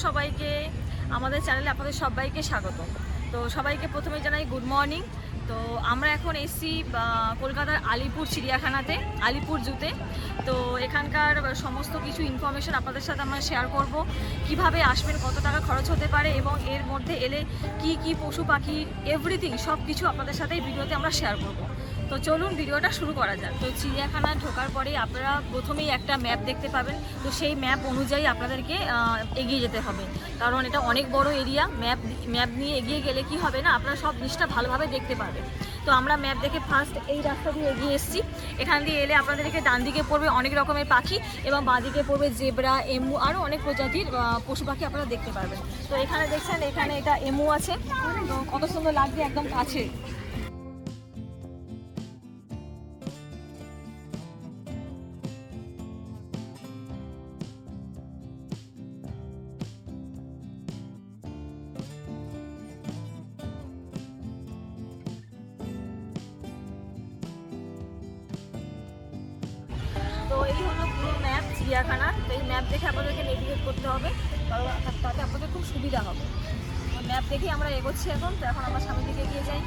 সবাইকে আমাদের চ্যানেলে আপনাদের সবাইকে স্বাগত। তো সবাইকে প্রথমে জানাই গুড মর্নিং। তো আমরা এখন এসেছি কলকাতার আলিপুর চিড়িয়াখানাতে, আলিপুর জুতে। তো এখানকার সমস্ত কিছু ইনফরমেশন আপনাদের সাথে আমরা শেয়ার করব, কিভাবে আসবেন, কত টাকা খরচ হতে পারে এবং এর মধ্যে এলে কি কি পশু পাখি এভরিথিং সব কিছু আপনাদের সাথে এই ভিডিওতে আমরা শেয়ার করব। তো চলুন ভিডিওটা শুরু করা যাক। তো চিড়িয়াখানা ঢোকার পরে আপনারা প্রথমেই একটা ম্যাপ দেখতে পাবেন। তো সেই ম্যাপ অনুযায়ী আপনাদেরকে এগিয়ে যেতে হবে, কারণ এটা অনেক বড় এরিয়া। ম্যাপ নিয়ে এগিয়ে গেলে কি হবে না, আপনারা সব জিনিসটা ভালোভাবে দেখতে পারবেন। তো আমরা ম্যাপ দেখে ফার্স্ট এই রাস্তা দিয়ে এগিয়ে এসেছি। এখান দিয়ে এলে আপনাদেরকে ডান দিকে পড়বে অনেক রকমের পাখি এবং বাঁ দিকে পড়বে জেব্রা, এমু, আরও অনেক প্রজাতির পশু পাখি আপনারা দেখতে পারবেন। তো এখানে দেখছেন, এখানে এটা এমু আছে, তো কত সুন্দর লাগছে একদম কাছে। তো এই হলো পুরো ম্যাপ চিড়িয়াখানা। তো এই ম্যাপ দেখে আপনাদেরকে নেভিগেট করতে হবে, কারণ তাতে আপনাদের খুব সুবিধা হবে। ম্যাপ দেখে আমরা এগোচ্ছি এখন। তো এখন আমরা সামনের দিকে এগিয়ে যাই।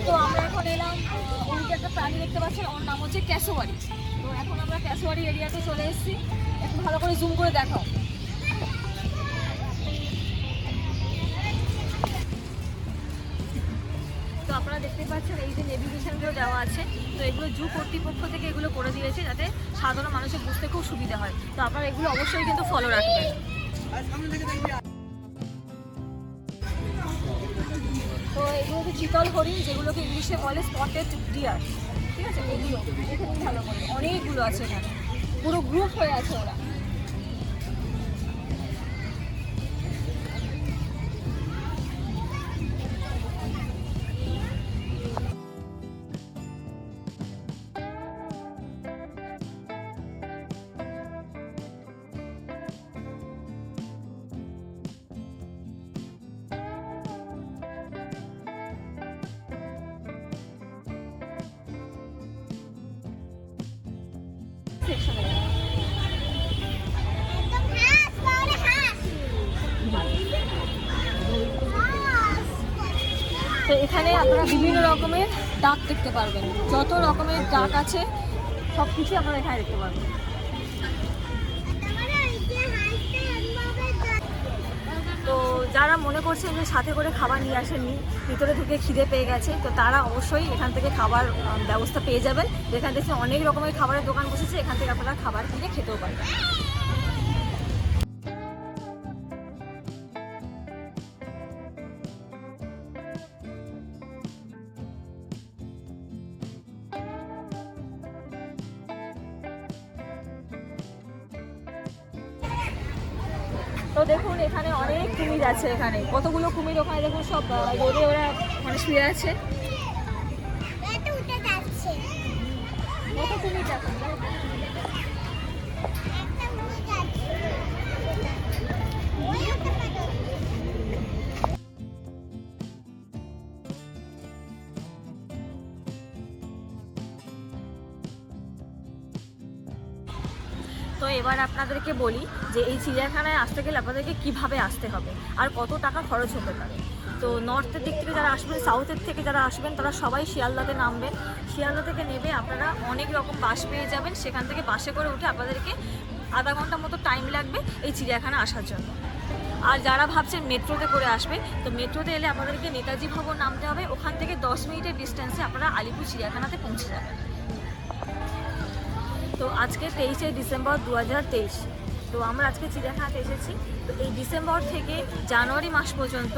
তো আমরা এখন এলাম, ওই যে একটা প্রাণী দেখতে পাচ্ছেন, ওর নাম হচ্ছে ক্যাসোয়ারি। তো এখন আমরা ক্যাসোয়ারি এরিয়াতে চলে এসেছি। একটু ভালো করে জুম করে দেখাও। তো আপনারা দেখতে পাচ্ছেন এই যে নেভিগেশনগুলো দেওয়া আছে। তো এগুলো জু কর্তৃপক্ষ থেকে এগুলো করে দিয়েছে যাতে সাধারণ মানুষের বুঝতে খুব সুবিধা হয়। তো আপনারা এগুলো অবশ্যই কিন্তু ফলো রাখবেন। তো এগুলো হচ্ছে চিতল হরিণ, যেগুলোকে ইংলিশে বলে স্পটেড ডিয়ার। ঠিক আছে, এগুলো দেখুন ভালো করে, অনেকগুলো আছে এখানে, পুরো গ্রুপ হয়ে আছে ওরা। তো এখানে আপনারা বিভিন্ন রকমের ডাক দেখতে পারবেন, যত রকমের ডাক আছে সব কিছু আপনারা এখানে দেখতে পারবেন। তো যারা মনে করছেন যে সাথে করে খাবার নিয়ে আসেননি, ভিতরে ঢুকে খিদে পেয়ে গেছে, তো তারা অবশ্যই এখান থেকে খাবার ব্যবস্থা পেয়ে যাবেন। যেখানে দেখছেন অনেক রকমের খাবারের দোকান বসেছে, এখান থেকে আপনারা খাবার কিনে খেতেও পারবেন। তো দেখুন এখানে অনেক কুমির আছে, এখানে কতগুলো কুমির, ওখানে দেখুন সব রোদে ওরা মানে শুয়ে আছে। কত কুমির দেখুন। তো এবার আপনাদেরকে বলি যে এই চিড়িয়াখানায় আসতে গেলে আপনাদেরকে কিভাবে আসতে হবে আর কত টাকা খরচ হতে পারে। তো নর্থের দিক থেকে যারা আসবেন, সাউথের থেকে যারা আসবেন, তারা সবাই শিয়ালদাতে নামবেন। শিয়ালদা থেকে নেমে আপনারা অনেক রকম বাস পেয়ে যাবেন। সেখান থেকে বাসে করে উঠে আপনাদেরকে আধা ঘন্টার মতো টাইম লাগবে এই চিড়িয়াখানা আসার জন্য। আর যারা ভাবছেন মেট্রোতে করে আসবে, তো মেট্রোতে এলে আপনাদেরকে নেতাজি ভবন নামতে হবে। ওখান থেকে 10 মিনিটের ডিস্টেন্সে আপনারা আলিপুর চিড়িয়াখানাতে পৌঁছে যাবেন। তো আজকে 23শে ডিসেম্বর 2023। তো আমরা আজকে চিড়িয়াখানাতে এসেছি। তো এই ডিসেম্বর থেকে জানুয়ারি মাস পর্যন্ত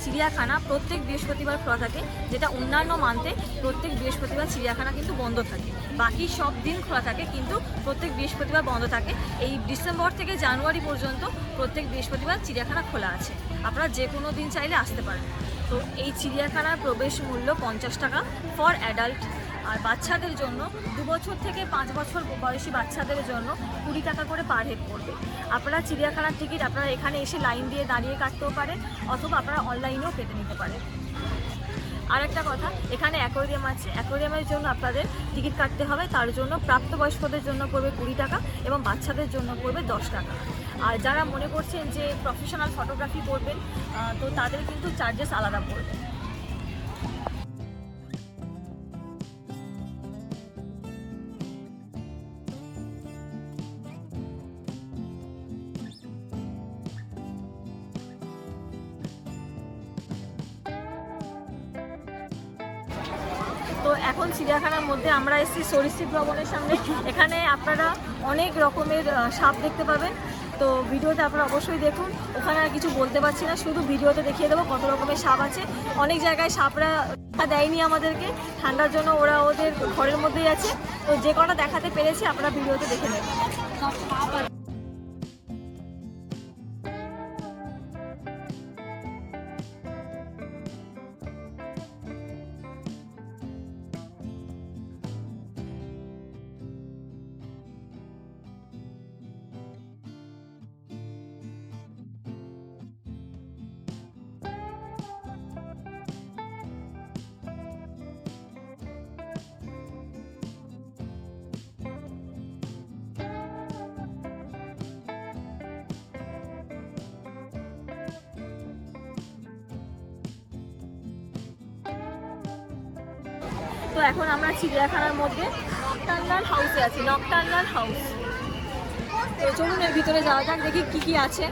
চিড়িয়াখানা প্রত্যেক বৃহস্পতিবার খোলা থাকে, যেটা অন্যান্য মান্থে প্রত্যেক বৃহস্পতিবার চিড়িয়াখানা কিন্তু বন্ধ থাকে। বাকি সব দিন খোলা থাকে, কিন্তু প্রত্যেক বৃহস্পতিবার বন্ধ থাকে। এই ডিসেম্বর থেকে জানুয়ারি পর্যন্ত প্রত্যেক বৃহস্পতিবার চিড়িয়াখানা খোলা আছে, আপনারা যে কোনো দিন চাইলে আসতে পারেন। তো এই চিড়িয়াখানার প্রবেশ মূল্য 50 টাকা ফর অ্যাডাল্ট, আর বাচ্চাদের জন্য 2 বছর থেকে 5 বছর বয়সী বাচ্চাদের জন্য 20 টাকা করে পার হেড পড়বে। আপনারা চিড়িয়াখানার টিকিট আপনারা এখানে এসে লাইন দিয়ে দাঁড়িয়ে কাটতেও পারেন, অথবা আপনারা অনলাইনেও কেটে নিতে পারেন। আর একটা কথা, এখানে অ্যাকোয়ারিয়াম আছে, অ্যাকোয়ারিয়ামের জন্য আপনাদের টিকিট কাটতে হবে। তার জন্য প্রাপ্তবয়স্কদের জন্য পড়বে 20 টাকা এবং বাচ্চাদের জন্য পড়বে 10 টাকা। আর যারা মনে করছেন যে প্রফেশনাল ফটোগ্রাফি করবেন, তো তাদের কিন্তু চার্জেস আলাদা পড়বে। তো এখন চিড়িয়াখানার মধ্যে আমরা এসেছি সরীসৃপ ভবনের সামনে। এখানে আপনারা অনেক রকমের সাপ দেখতে পাবেন। তো ভিডিওতে আপনারা অবশ্যই দেখুন। ওখানে আর কিছু বলতে পারছি না, শুধু ভিডিওতে দেখিয়ে দেবো কত রকমের সাপ আছে। অনেক জায়গায় সাপরা দেয়নি আমাদেরকে, ঠান্ডার জন্য ওরা ওদের ঘরের মধ্যেই আছে। তো যে কটা দেখাতে পেরেছি আপনারা ভিডিওতে দেখে নেবেন। তো এখন আমরা চিড়িয়াখানার মধ্যে নকটার্নাল হাউসে আছি, নকটার্নাল হাউস। তো চলুন এর ভিতরে যাওয়া যাক, দেখি কি কি আছে।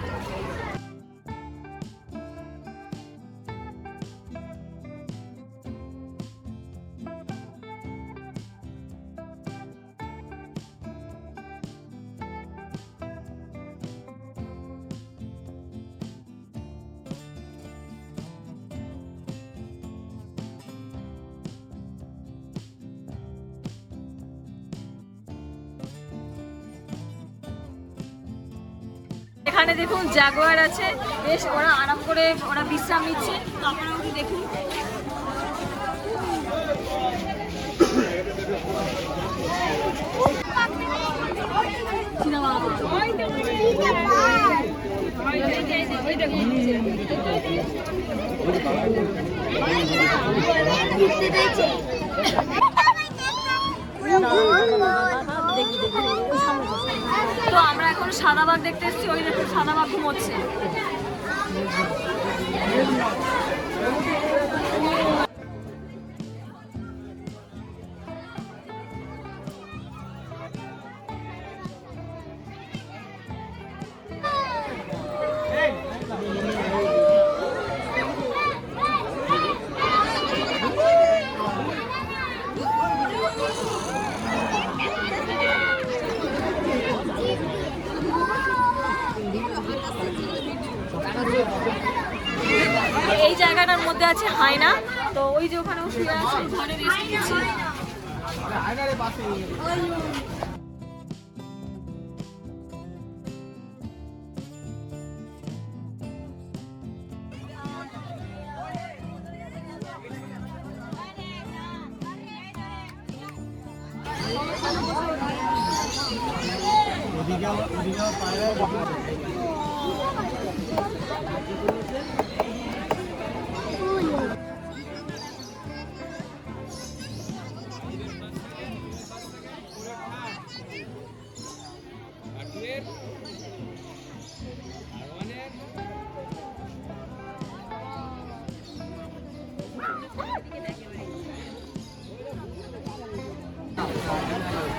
এখানে দেখুন জাগুয়ার আছে, বেশ ওরা আরাম করে ওরা বিশ্রাম নিচ্ছে। তো আপনারা ওকে দেখুন। তো আমরা এখন সাদা বাঘ দেখতে এসেছি, ওই দেখুন সাদা বাঘ ঘুমোচ্ছে। এই জায়গাটার মধ্যে আছে হায়না। তো ওই যে ওখানে শুয়ে আছে, ঘরে রেস্ট নিচ্ছে।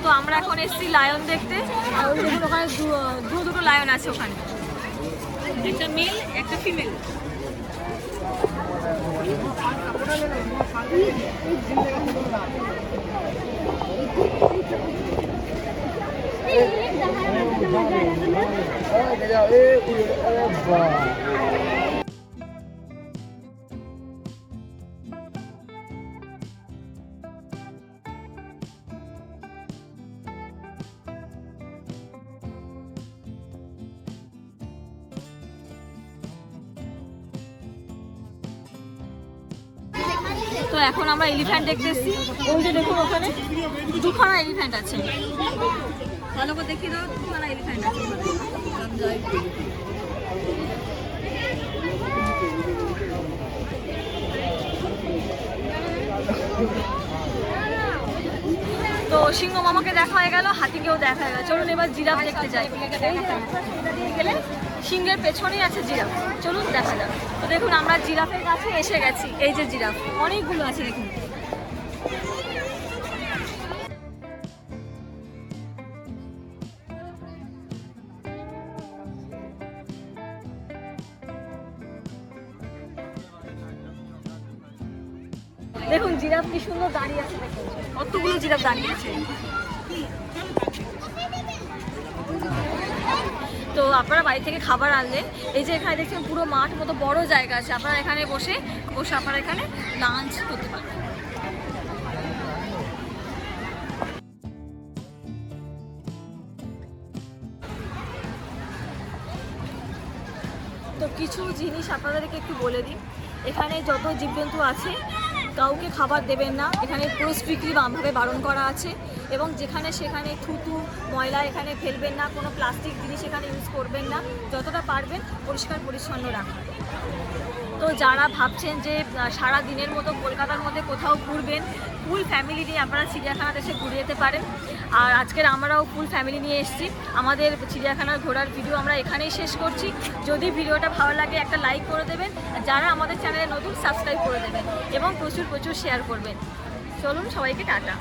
তো আমরা এখন এসেছি লায়ন দেখতে। আর ওই দেখুন ওখানে দুটো লায়ন আছে, ওখানে একটা মেল একটা ফিমেল। তো এখন আমরা এলিফ্যান্ট দেখতেছি। ওই যে দেখুন ওখানে দুখানা এলিফ্যান্ট আছে, ভালো করে দেখি দাও, দুখানা এলিফ্যান্ট আছে। তো সিংহ মামাকে দেখা হয়ে গেল, হাতিকেও দেখা হয়ে গেল। চলুন এবার জিরাফ দেখতে যাই। গেলে সিংহের পেছনেই আছে জিরাফ, চলুন দেখা যাক। তো দেখুন আমরা জিরাফের কাছে এসে গেছি। এই যে জিরাফ অনেকগুলো আছে দেখুন। দেখুন জিরাফ কি সুন্দর দাঁড়িয়ে আছে, দেখুন কতগুলো জিরাফ দাঁড়িয়ে আছে। তো আপনারা বাড়ি থেকে খাবার আনলে এই যে এখানে দেখছেন পুরো মাঠ মতো বড় জায়গা আছে, আপনারা এখানে বসে বসে আপনারা এখানে লাঞ্চ করতে পারবেন। তো কিছু জিনিস আপনাদেরকে একটু বলে দিই, এখানে যত জীবজন্তু আছে কাউকে খাবার দেবেন না, এখানে পুরো স্ট্রিক্টলি ভাবে বারণ করা আছে। এবং যেখানে সেখানে থুতু ময়লা এখানে ফেলবেন না, কোনো প্লাস্টিক জিনিস এখানে ইউজ করবেন না, যতটা পারবেন পরিষ্কার পরিচ্ছন্ন রাখুন। তো যারা ভাবছেন যে সারা দিনের মতো কলকাতার মধ্যে কোথাও ঘুরবেন, ফুল ফ্যামিলি নিয়ে আপনারা চিড়িয়াখানাতে এসে ঘুরে যেতে পারেন। আর আজকের আমরাও ফুল ফ্যামিলি নিয়ে এসেছি। আমাদের চিড়িয়াখানার ঘোরার ভিডিও আমরা এখানেই শেষ করছি। যদি ভিডিওটা ভালো লাগে একটা লাইক করে দেবেন, যারা আমাদের চ্যানেলে নতুন সাবস্ক্রাইব করে দেবেন এবং প্রচুর প্রচুর শেয়ার করবেন। চলুন সবাইকে টাটা।